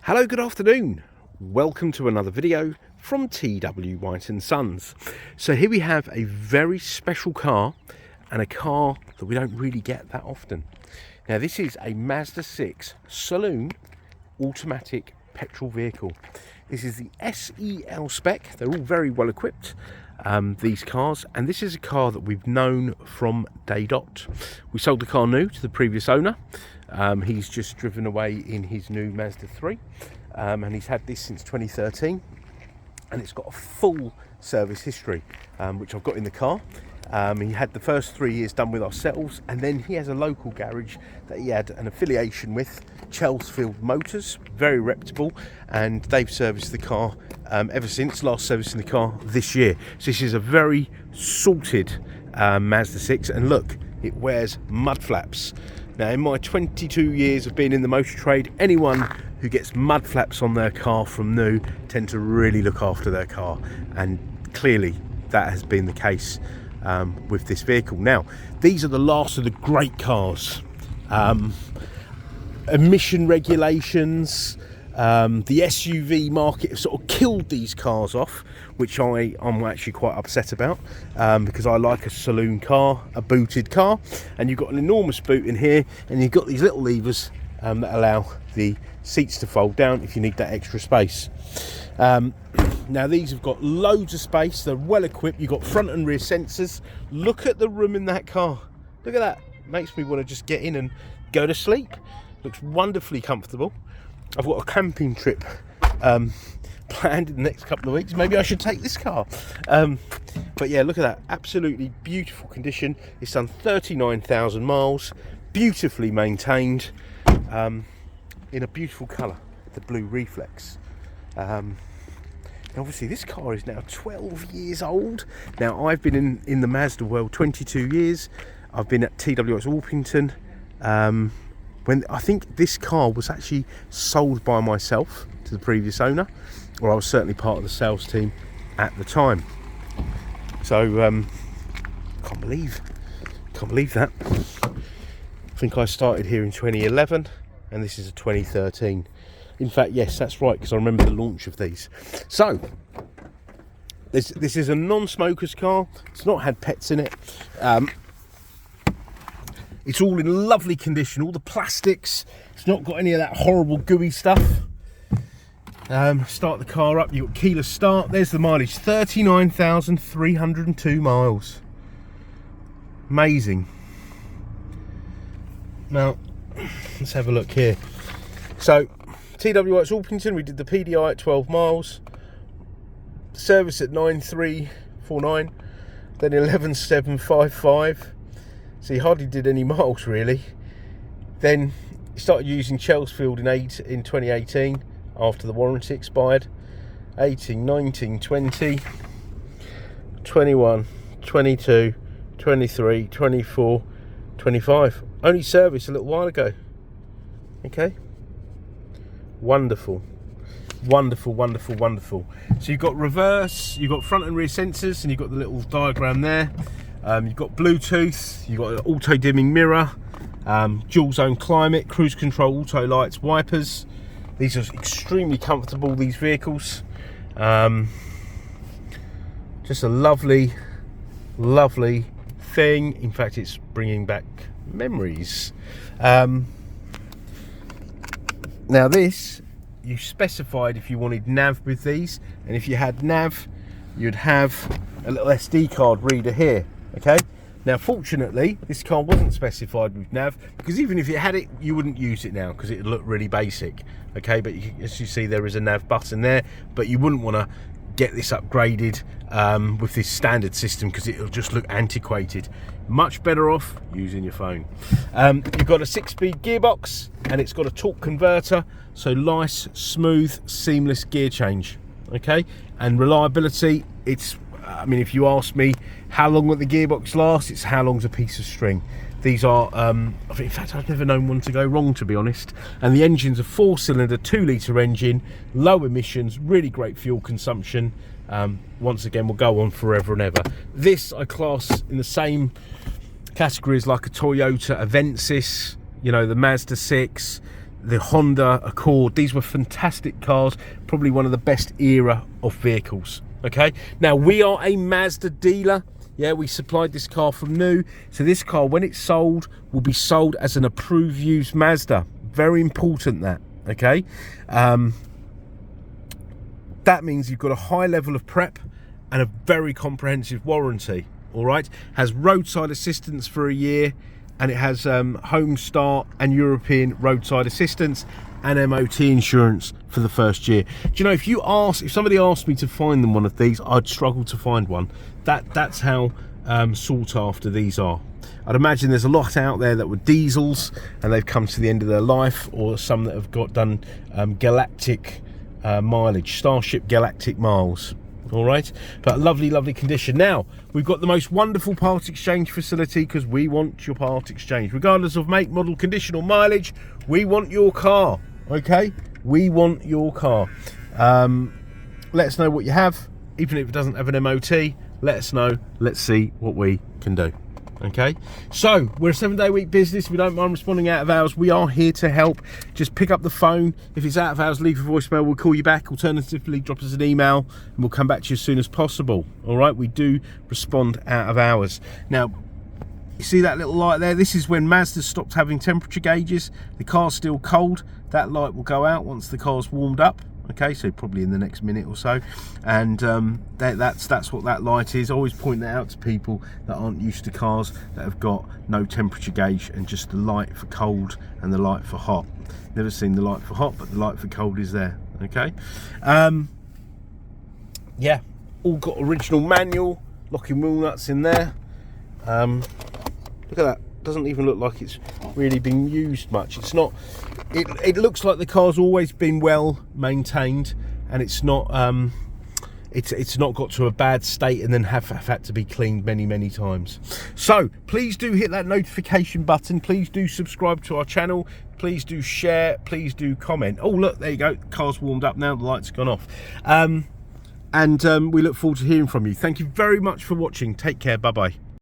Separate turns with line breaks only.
Hello, good afternoon. Welcome to another video from TW White & Sons. So here we have a very special car, and a car that we don't really get that often. Now this is a Mazda 6 saloon automatic petrol vehicle. This is the SEL spec. They're all very well equipped, these cars, and this is a car that we've known from day dot. We sold the car new to the previous owner. He's just driven away in his new Mazda 3, and he's had this since 2013, and it's got a full service history, which I've got in the car. He had the first 3 years done with ourselves, and then he has a local garage that he had an affiliation with, Chelsfield Motors, very reputable, and they've serviced the car ever since, last servicing the car this year. So this is a very sorted Mazda 6, and look, it wears mud flaps. Now in my 22 years of being in the motor trade, anyone who gets mud flaps on their car from new tend to really look after their car, and clearly that has been the case with this vehicle. Now these are the last of the great cars. Emission regulations, the SUV market have sort of killed these cars off, which I'm actually quite upset about, because I like a saloon car, a booted car, and you've got an enormous boot in here, and you've got these little levers that allow the seats to fold down if you need that extra space. Now these have got loads of space, they're well equipped, you've got front and rear sensors. Look at the room in that car, look at that, makes me want to just get in and go to sleep. Looks wonderfully comfortable. I've got a camping trip planned in the next couple of weeks. Maybe I should take this car. But yeah, look at that, absolutely beautiful condition. It's done 39,000 miles, beautifully maintained, in a beautiful colour, the blue Reflex. And obviously this car is now 12 years old. Now I've been in the Mazda world 22 years. I've been at TWX Orpington, when I think this car was actually sold by myself to the previous owner, or I was certainly part of the sales team at the time. So can't believe that. I think I started here in 2011, and this is a 2013. In fact, yes, that's right, because I remember the launch of these. So this is a non-smoker's car. It's not had pets in it. It's all in lovely condition, all the plastics. It's not got any of that horrible gooey stuff. Start the car up, you've got keyless start. There's the mileage, 39,302 miles. Amazing. Now, let's have a look here. So, TWX Orpington, we did the PDI at 12 miles. Service at 9,349, then 11,755. So he hardly did any miles really. Then he started using Chelsfield in 2018 after the warranty expired. 18, 19, 20, 21, 22, 23, 24, 25. Only serviced a little while ago. Okay. Wonderful. Wonderful, wonderful, wonderful. So you've got reverse, you've got front and rear sensors, and you've got the little diagram there. You've got Bluetooth, you've got an auto dimming mirror, dual zone climate, cruise control, auto lights, wipers. These are extremely comfortable, these vehicles. Just a lovely, lovely thing. In fact, it's bringing back memories. Now this, you specified if you wanted nav with these, and if you had nav, you'd have a little SD card reader here. Okay, now fortunately this car wasn't specified with nav, because even if you had it you wouldn't use it now because it would look really basic. Okay, but as you see there is a nav button there, but you wouldn't want to get this upgraded with this standard system because it'll just look antiquated. Much better off using your phone. You've got a 6-speed gearbox, and it's got a torque converter, so nice, smooth, seamless gear change. Okay, and reliability, it's, I mean, if you ask me how long will the gearbox last, it's how long's a piece of string. These are, in fact, I've never known one to go wrong, to be honest. And the engine's a 4-cylinder, 2-litre engine, low emissions, really great fuel consumption. Once again, will go on forever and ever. This I class in the same categories like a Toyota Avensis, you know, the Mazda 6, the Honda Accord. These were fantastic cars, probably one of the best era of vehicles. Okay, now we are a Mazda dealer. Yeah, we supplied this car from new. So this car, when it's sold, will be sold as an approved used Mazda. Very important that, okay? That means you've got a high level of prep and a very comprehensive warranty, all right? Has roadside assistance for a year, and it has home start and European roadside assistance and MOT insurance for the first year. Do you know, if somebody asked me to find them one of these, I'd struggle to find one. That's how sought after these are. I'd imagine there's a lot out there that were diesels and they've come to the end of their life, or some that have done galactic mileage, Starship Galactic miles. All right, but lovely condition. Now we've got the most wonderful part exchange facility, because we want your part exchange regardless of make, model, condition or mileage. We want your car. Okay, we want your car. Let us know what you have, even if it doesn't have an MOT. Let us know. Let's see what we can do. Okay, so we're a 7-day-a-week business. We don't mind responding out of hours. We are here to help. Just pick up the phone. If it's out of hours, leave a voicemail. We'll call you back. Alternatively, drop us an email and we'll come back to you as soon as possible. All right, we do respond out of hours. Now, you see that little light there? This is when Mazda stopped having temperature gauges. The car's still cold. That light will go out once the car's warmed up. Okay, so probably in the next minute or so, and that's what that light is. I always point that out to people that aren't used to cars that have got no temperature gauge and just the light for cold and the light for hot. Never seen the light for hot, but the light for cold is there. Okay, yeah, all got original manual locking wheel nuts in there. Look at that. Doesn't even look like it's really been used much. It's not. It looks like the car's always been well maintained, and it's not. It's not got to a bad state and then have had to be cleaned many times. So please do hit that notification button. Please do subscribe to our channel. Please do share. Please do comment. Oh look, there you go. The car's warmed up now. The light's gone off. And we look forward to hearing from you. Thank you very much for watching. Take care. Bye bye.